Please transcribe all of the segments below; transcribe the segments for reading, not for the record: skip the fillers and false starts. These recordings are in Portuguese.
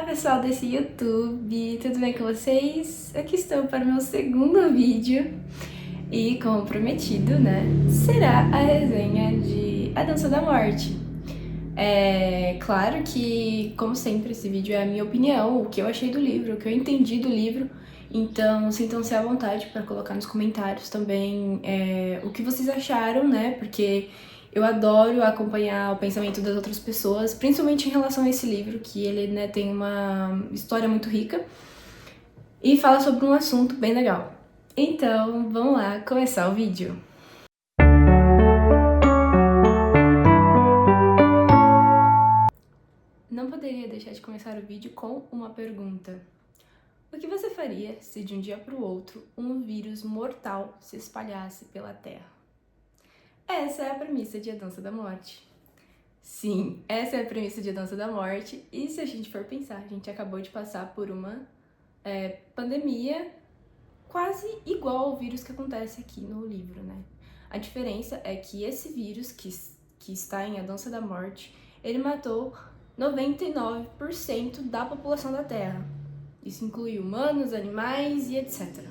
Olá, pessoal desse YouTube, tudo bem com vocês? Aqui estou para o meu segundo vídeo e, como prometido, né, será a resenha de A Dança da Morte. É claro que, como sempre, esse vídeo é a minha opinião, o que eu achei do livro, o que eu entendi do livro, então sintam-se à vontade para colocar nos comentários também o que vocês acharam, né, porque eu adoro acompanhar o pensamento das outras pessoas, principalmente em relação a esse livro, que ele, né, tem uma história muito rica e fala sobre um assunto bem legal. Então, vamos lá começar o vídeo. Não poderia deixar de começar o vídeo com uma pergunta. O que você faria se de um dia para o outro um vírus mortal se espalhasse pela Terra? Essa é a premissa de A Dança da Morte. Sim, essa é a premissa de A Dança da Morte, e se a gente for pensar, a gente acabou de passar por uma pandemia quase igual ao vírus que acontece aqui no livro, né? A diferença é que esse vírus que está em A Dança da Morte, ele matou 99% da população da Terra. Isso inclui humanos, animais e etc.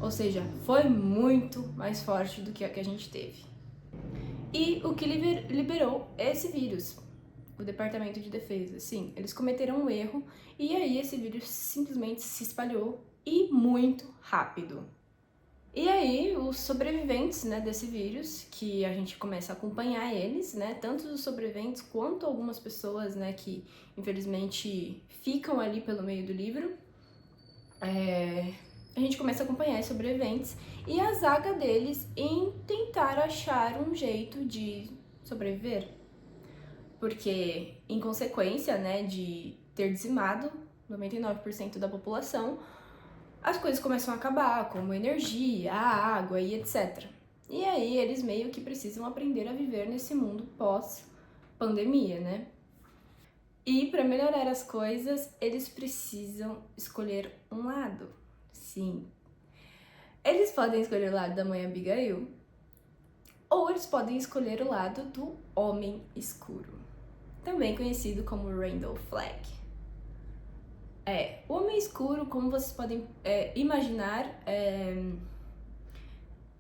Ou seja, foi muito mais forte do que a que a gente teve. E o que liberou esse vírus? O Departamento de Defesa. Sim, eles cometeram um erro e aí esse vírus simplesmente se espalhou e muito rápido. E aí, os sobreviventes, né, desse vírus, que a gente começa a acompanhar eles, né, tanto os sobreviventes quanto algumas pessoas, né, que infelizmente ficam ali pelo meio do livro, a gente começa a acompanhar os sobreviventes e a zaga deles em tentar achar um jeito de sobreviver. Porque, em consequência, né, de ter dizimado 99% da população, as coisas começam a acabar, como energia, a água e etc. E aí eles meio que precisam aprender a viver nesse mundo pós-pandemia, né? E para melhorar as coisas, eles precisam escolher um lado. Sim. Eles podem escolher o lado da mãe Abigail, ou eles podem escolher o lado do Homem Escuro, também conhecido como Randall Flagg. O Homem Escuro, como vocês podem imaginar,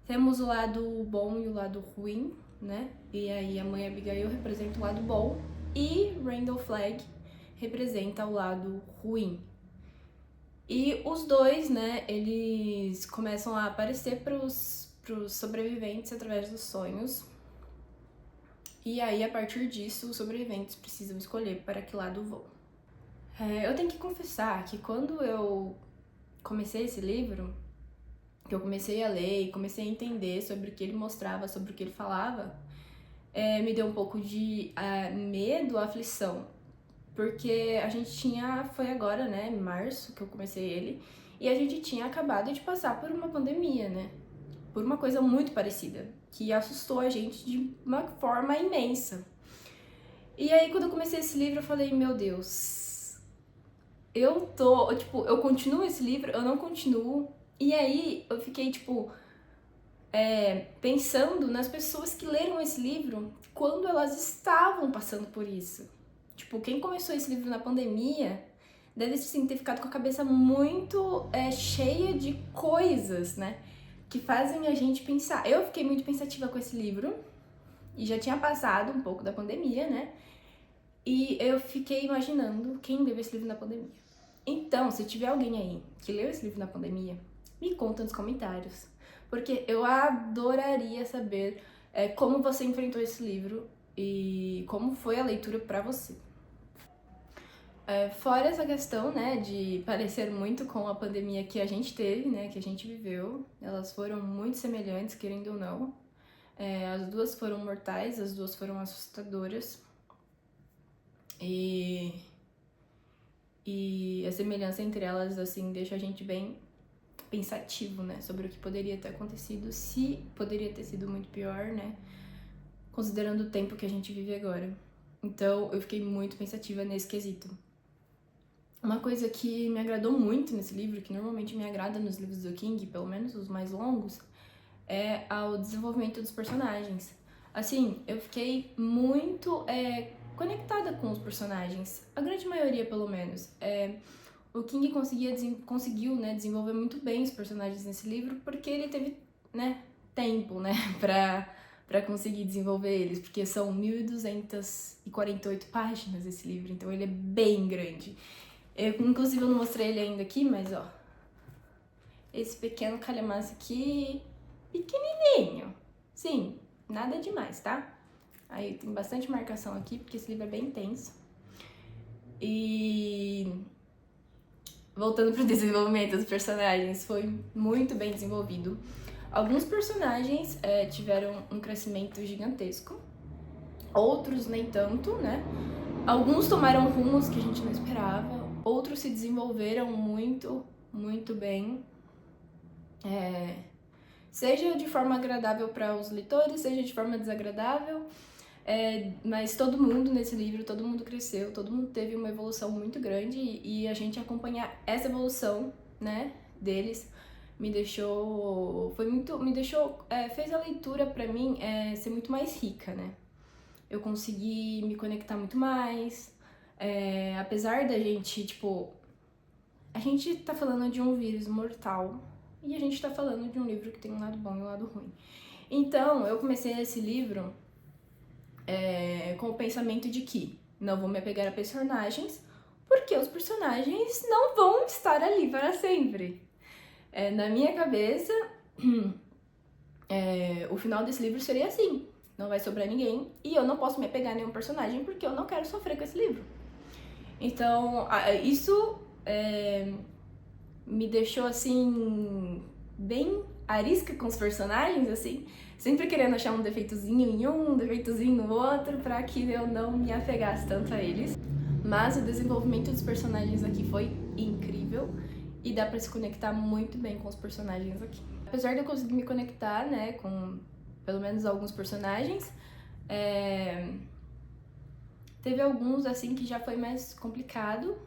temos o lado bom e o lado ruim, né? E aí a mãe Abigail representa o lado bom e Randall Flagg representa o lado ruim. E os dois, né, eles começam a aparecer pros sobreviventes através dos sonhos. E aí, a partir disso, os sobreviventes precisam escolher para que lado vão. Eu tenho que confessar que quando eu comecei esse livro, que eu comecei a ler e comecei a entender sobre o que ele mostrava, sobre o que ele falava, me deu um pouco de medo, aflição. Porque a gente foi agora, né, em março que eu comecei ele, e a gente tinha acabado de passar por uma pandemia, né? Por uma coisa muito parecida, que assustou a gente de uma forma imensa. E aí, quando eu comecei esse livro, eu falei, meu Deus, eu continuo esse livro, eu não continuo. E aí, eu fiquei, pensando nas pessoas que leram esse livro quando elas estavam passando por isso. Quem começou esse livro na pandemia deve assim, ter ficado com a cabeça muito cheia de coisas, né? Que fazem a gente pensar. Eu fiquei muito pensativa com esse livro e já tinha passado um pouco da pandemia, né? E eu fiquei imaginando quem leu esse livro na pandemia. Então, se tiver alguém aí que leu esse livro na pandemia, me conta nos comentários. Porque eu adoraria saber como você enfrentou esse livro e como foi a leitura pra você. Fora essa questão, né, de parecer muito com a pandemia que a gente teve, né, que a gente viveu, elas foram muito semelhantes, querendo ou não. As duas foram mortais, as duas foram assustadoras. E a semelhança entre elas, assim, deixa a gente bem pensativo, né, sobre o que poderia ter acontecido, se poderia ter sido muito pior, né, considerando o tempo que a gente vive agora. Então, eu fiquei muito pensativa nesse quesito. Uma coisa que me agradou muito nesse livro, que normalmente me agrada nos livros do King, pelo menos os mais longos, é o desenvolvimento dos personagens. Assim, eu fiquei muito conectada com os personagens, a grande maioria pelo menos. O King conseguiu, né, desenvolver muito bem os personagens nesse livro, porque ele teve, né, tempo, né, pra conseguir desenvolver eles, porque são 1.248 páginas esse livro, então ele é bem grande. Inclusive eu não mostrei ele ainda aqui, mas ó, esse pequeno calhamaço aqui, pequenininho, sim, nada demais, tá? Aí tem bastante marcação aqui, porque esse livro é bem intenso. E voltando pro desenvolvimento dos personagens, foi muito bem desenvolvido. Alguns personagens tiveram um crescimento gigantesco, outros nem tanto, né? Alguns tomaram rumos que a gente não esperava, outros se desenvolveram muito, muito bem. Seja de forma agradável para os leitores, seja de forma desagradável, mas todo mundo nesse livro, todo mundo cresceu, todo mundo teve uma evolução muito grande e a gente acompanhar essa evolução, né, deles fez a leitura para mim ser muito mais rica, né? Eu consegui me conectar muito mais, apesar da gente, tipo, a gente tá falando de um vírus mortal e a gente tá falando de um livro que tem um lado bom e um lado ruim. Então, eu comecei esse livro com o pensamento de que não vou me apegar a personagens, porque os personagens não vão estar ali para sempre. Na minha cabeça, o final desse livro seria assim: não vai sobrar ninguém e eu não posso me apegar a nenhum personagem porque eu não quero sofrer com esse livro. Então, isso me deixou assim bem arisca com os personagens, assim, sempre querendo achar um defeitozinho em um defeitozinho no outro, pra que eu não me apegasse tanto a eles. Mas o desenvolvimento dos personagens aqui foi incrível e dá pra se conectar muito bem com os personagens aqui. Apesar de eu conseguir me conectar, né, com pelo menos alguns personagens, teve alguns, assim, que já foi mais complicado.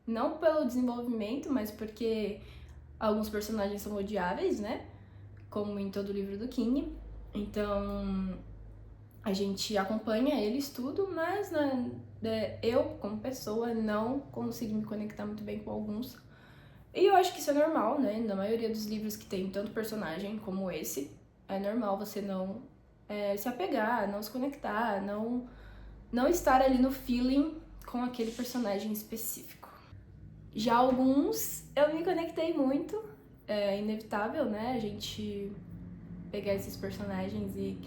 Não pelo desenvolvimento, mas porque alguns personagens são odiáveis, né? Como em todo o livro do King. Então, a gente acompanha eles tudo, mas eu, como pessoa, não consegui me conectar muito bem com alguns. E eu acho que isso é normal, né? Na maioria dos livros que tem tanto personagem como esse, é normal você não se apegar, não se conectar, não estar ali no feeling com aquele personagem específico. Já alguns eu me conectei muito, é inevitável, né? A gente pegar esses personagens e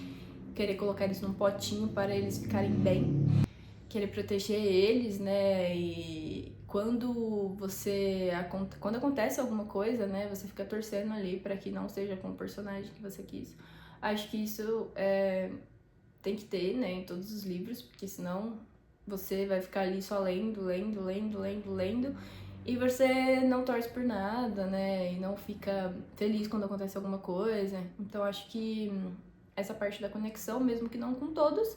querer colocar eles num potinho para eles ficarem bem, querer proteger eles, né? E quando acontece alguma coisa, né? Você fica torcendo ali para que não seja com o personagem que você quis. Acho que isso tem que ter, né? Em todos os livros, porque senão você vai ficar ali só lendo e você não torce por nada, né? E não fica feliz quando acontece alguma coisa. Então acho que essa parte da conexão, mesmo que não com todos,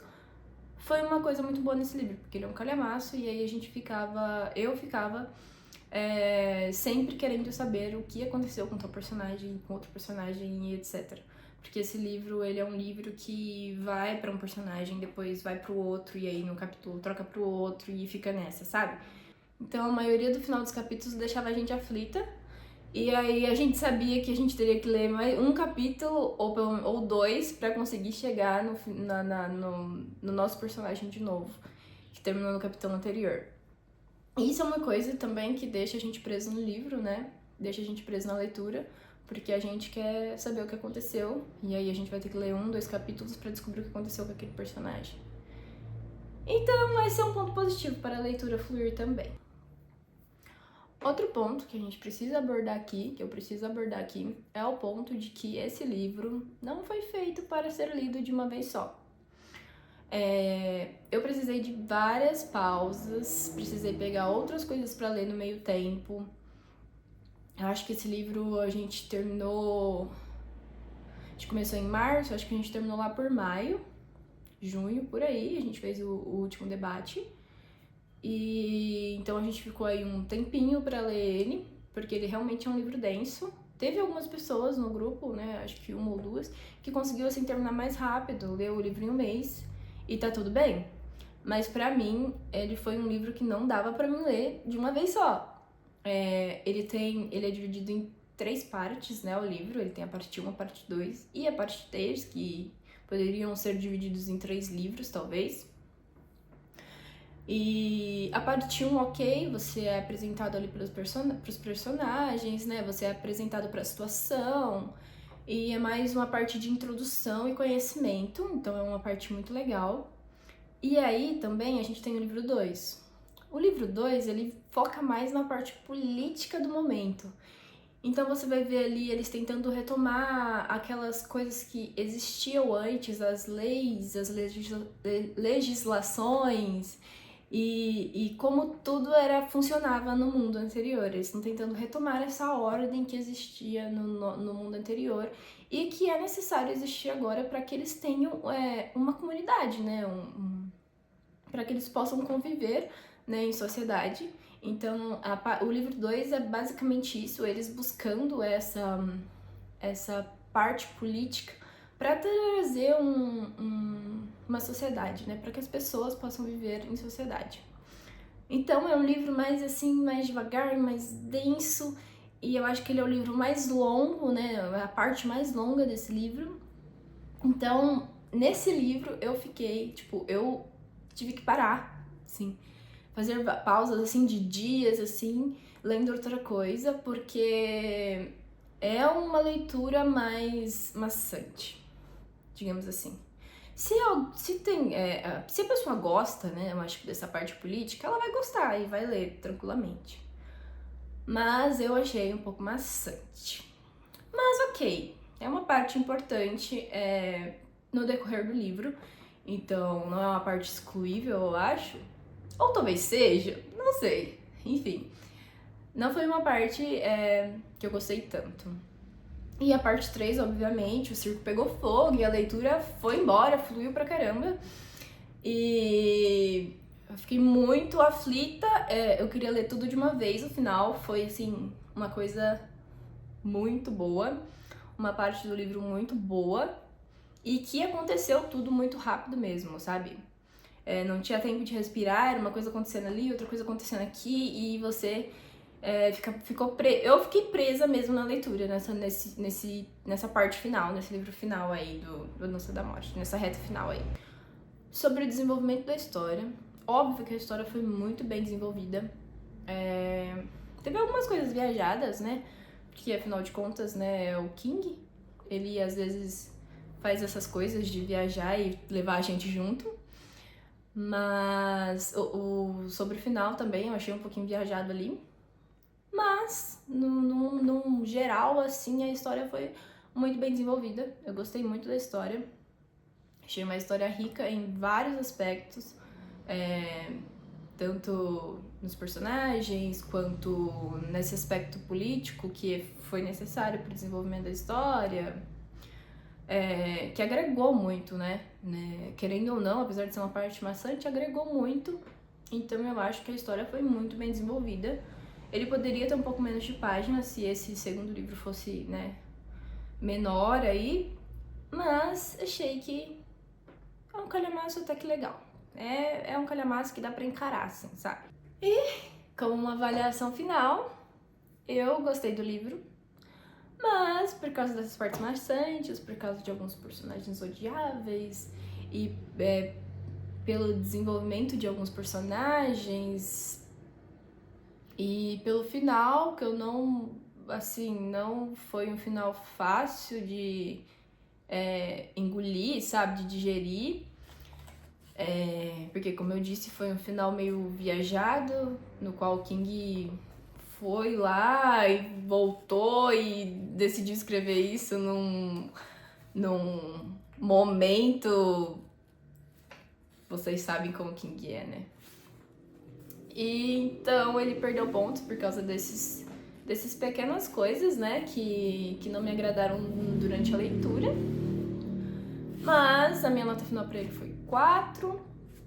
foi uma coisa muito boa nesse livro, porque ele é um calhamaço e aí eu ficava sempre querendo saber o que aconteceu com tal personagem, com outro personagem e etc. Porque esse livro, ele é um livro que vai pra um personagem, depois vai pro outro, e aí no capítulo troca pro outro e fica nessa, sabe? Então a maioria do final dos capítulos deixava a gente aflita, e aí a gente sabia que a gente teria que ler mais um capítulo ou dois pra conseguir chegar no nosso personagem de novo, que terminou no capítulo anterior. E isso é uma coisa também que deixa a gente preso no livro, né? Deixa a gente preso na leitura, porque a gente quer saber o que aconteceu, e aí a gente vai ter que ler 1, 2 capítulos pra descobrir o que aconteceu com aquele personagem. Então, esse é um ponto positivo para a leitura fluir também. Outro ponto que a gente precisa abordar aqui, que eu preciso abordar aqui, é o ponto de que esse livro não foi feito para ser lido de uma vez só. Eu precisei de várias pausas, precisei pegar outras coisas para ler no meio tempo. Eu acho que esse livro a gente terminou... A gente começou em março, acho que a gente terminou lá por maio, junho, por aí, a gente fez o último debate. E então a gente ficou aí um tempinho pra ler ele, porque ele realmente é um livro denso. Teve algumas pessoas no grupo, né, acho que 1 ou 2, que conseguiu assim terminar mais rápido, ler o livro em 1 mês, e tá tudo bem. mas pra mim ele foi um livro que não dava pra mim ler de uma vez só. Ele é dividido em 3 partes, né, o livro. Ele tem a parte 1, a parte 2 e a parte 3, que poderiam ser divididos em 3 livros, talvez. E a parte 1, ok, você é apresentado ali pros personagens, né, você é apresentado pra situação, e é mais uma parte de introdução e conhecimento, então é uma parte muito legal. E aí também a gente tem o livro 2. O livro 2, ele foca mais na parte política do momento. Então você vai ver ali eles tentando retomar aquelas coisas que existiam antes, as leis, as legislações e como tudo funcionava no mundo anterior. Eles estão tentando retomar essa ordem que existia no mundo anterior e que é necessário existir agora para que eles tenham uma comunidade, né? Para que eles possam conviver, né, em sociedade. Então, o livro 2 é basicamente isso, eles buscando essa parte política para trazer uma sociedade, né, para que as pessoas possam viver em sociedade. Então, é um livro mais assim, mais devagar, mais denso, e eu acho que ele é o livro mais longo, né, a parte mais longa desse livro. Então, nesse livro eu fiquei, tipo, eu tive que parar, assim, fazer pausas, assim, de dias, assim, lendo outra coisa, porque é uma leitura mais maçante, digamos assim. Se a pessoa gosta, né, eu acho que dessa parte política, ela vai gostar e vai ler tranquilamente. Mas eu achei um pouco maçante. Mas ok, é uma parte importante no decorrer do livro, então não é uma parte excluível, eu acho. Ou talvez seja, não sei. Enfim, não foi uma parte que eu gostei tanto. E a parte 3, obviamente, o circo pegou fogo e a leitura foi embora, fluiu pra caramba. E eu fiquei muito aflita, eu queria ler tudo de uma vez. O final foi, assim, uma coisa muito boa, uma parte do livro muito boa e que aconteceu tudo muito rápido mesmo, sabe? Não tinha tempo de respirar, era uma coisa acontecendo ali, outra coisa acontecendo aqui, e você eu fiquei presa mesmo na leitura, nessa parte final, nesse livro final aí do Dança da Morte, nessa reta final aí. Sobre o desenvolvimento da história, óbvio que a história foi muito bem desenvolvida. Teve algumas coisas viajadas, né? Porque afinal de contas, né, é o King, ele às vezes faz essas coisas de viajar e levar a gente junto. Mas sobre o final também eu achei um pouquinho viajado ali. Mas, num geral, assim, a história foi muito bem desenvolvida. Eu gostei muito da história. Achei uma história rica em vários aspectos. Tanto nos personagens, quanto nesse aspecto político que foi necessário para o desenvolvimento da história. Que agregou muito, né? Querendo ou não, apesar de ser uma parte maçante, agregou muito. Então eu acho que a história foi muito bem desenvolvida. Ele poderia ter um pouco menos de páginas se esse segundo livro fosse, né, menor aí, mas achei que é um calhamaço até que legal. É um calhamaço que dá pra encarar, assim, sabe? E, como uma avaliação final, eu gostei do livro, mas por causa dessas partes maçantes, por causa de alguns personagens odiáveis e pelo desenvolvimento de alguns personagens e pelo final, que eu não foi um final fácil de engolir, sabe, de digerir, porque como eu disse, foi um final meio viajado, no qual o King foi lá e voltou e decidiu escrever isso num momento, vocês sabem como King é, né? E então ele perdeu pontos por causa desses pequenas coisas, né, que não me agradaram durante a leitura. Mas a minha nota final pra ele foi 4,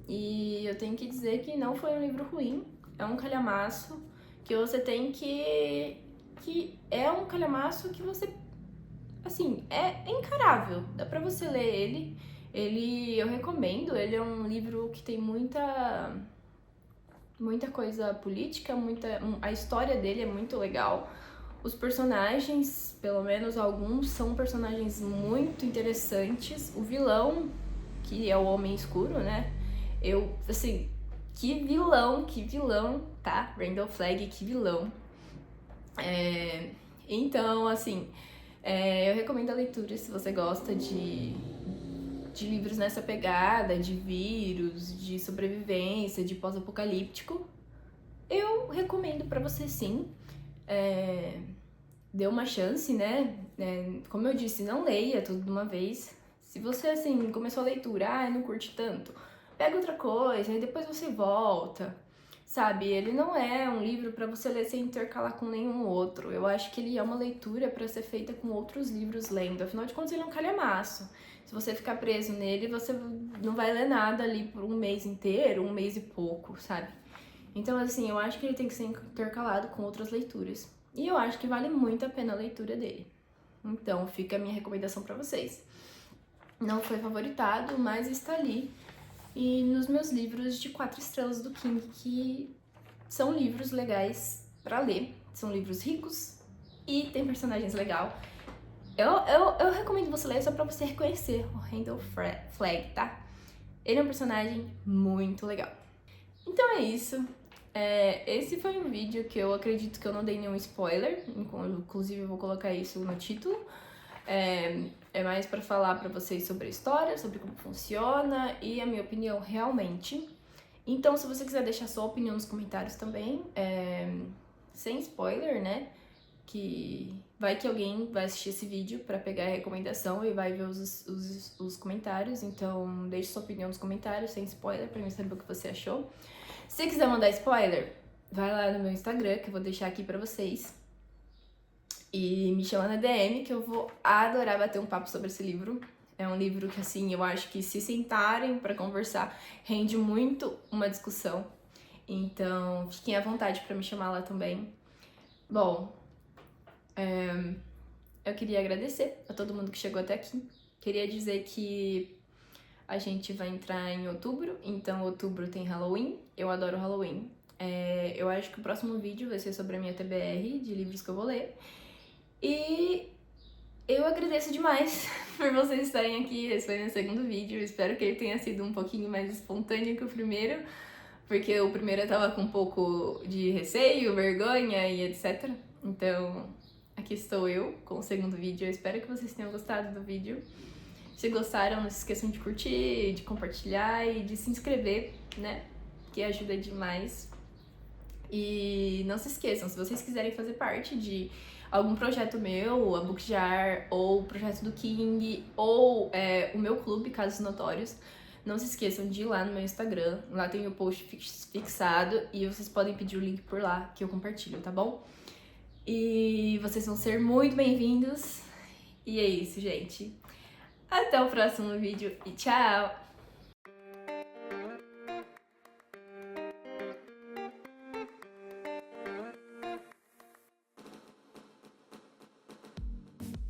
e eu tenho que dizer que não foi um livro ruim, é um calhamaço que você tem que é um calhamaço que você, assim, é encarável, dá pra você ler ele. Eu recomendo, ele é um livro que tem muita coisa política, a história dele é muito legal. Os personagens, pelo menos alguns, são personagens muito interessantes. O vilão, que é o Homem Escuro, né? Que vilão, tá? Randall Flagg, que vilão. Então, assim, eu recomendo a leitura se você gosta de livros nessa pegada, de vírus, de sobrevivência, de pós-apocalíptico. Eu recomendo pra você sim. Dê uma chance, né? Como eu disse, não leia tudo de uma vez. Se você, assim, começou a leitura, não curte tanto, pega outra coisa e depois você volta, sabe? Ele não é um livro pra você ler sem intercalar com nenhum outro. Eu acho que ele é uma leitura pra ser feita com outros livros lendo. Afinal de contas, ele é um calhamaço. Se você ficar preso nele, você não vai ler nada ali por um mês inteiro, um mês e pouco, sabe? Então, assim, eu acho que ele tem que ser intercalado com outras leituras. E eu acho que vale muito a pena a leitura dele. Então, fica a minha recomendação pra vocês. Não foi favoritado, mas está ali. E nos meus livros de 4 estrelas do King, que são livros legais pra ler. São livros ricos e tem personagens legais. Eu recomendo você ler só pra você reconhecer o Randall Flagg, tá? Ele é um personagem muito legal. Então é isso. Esse foi um vídeo que eu acredito que eu não dei nenhum spoiler, inclusive eu vou colocar isso no título. É mais pra falar pra vocês sobre a história, sobre como funciona e a minha opinião realmente. Então, se você quiser deixar sua opinião nos comentários também, sem spoiler, né? Que vai que alguém vai assistir esse vídeo pra pegar a recomendação e vai ver os comentários. Então, deixe sua opinião nos comentários, sem spoiler, pra mim saber o que você achou. Se quiser mandar spoiler, vai lá no meu Instagram, que eu vou deixar aqui pra vocês. E me chama na DM, que eu vou adorar bater um papo sobre esse livro. É um livro que, assim, eu acho que se sentarem pra conversar, rende muito uma discussão. Então, fiquem à vontade pra me chamar lá também. Bom, eu queria agradecer a todo mundo que chegou até aqui. Queria dizer que a gente vai entrar em outubro, então outubro tem Halloween. Eu adoro Halloween. Eu acho que o próximo vídeo vai ser sobre a minha TBR de livros que eu vou ler. E eu agradeço demais por vocês estarem aqui. Esse foi meu segundo vídeo. Espero que ele tenha sido um pouquinho mais espontâneo que o primeiro, porque o primeiro eu tava com um pouco de receio, vergonha e etc. Então, aqui estou eu com o segundo vídeo. Eu espero que vocês tenham gostado do vídeo. Se gostaram, não se esqueçam de curtir, de compartilhar e de se inscrever, né? Que ajuda demais. E não se esqueçam, se vocês quiserem fazer parte de algum projeto meu, a Bookjar, ou o projeto do King, ou o meu clube, Casos Notórios, não se esqueçam de ir lá no meu Instagram. Lá tem o post fixado e vocês podem pedir o link por lá, que eu compartilho, tá bom? E vocês vão ser muito bem-vindos. E é isso, gente. Até o próximo vídeo e tchau!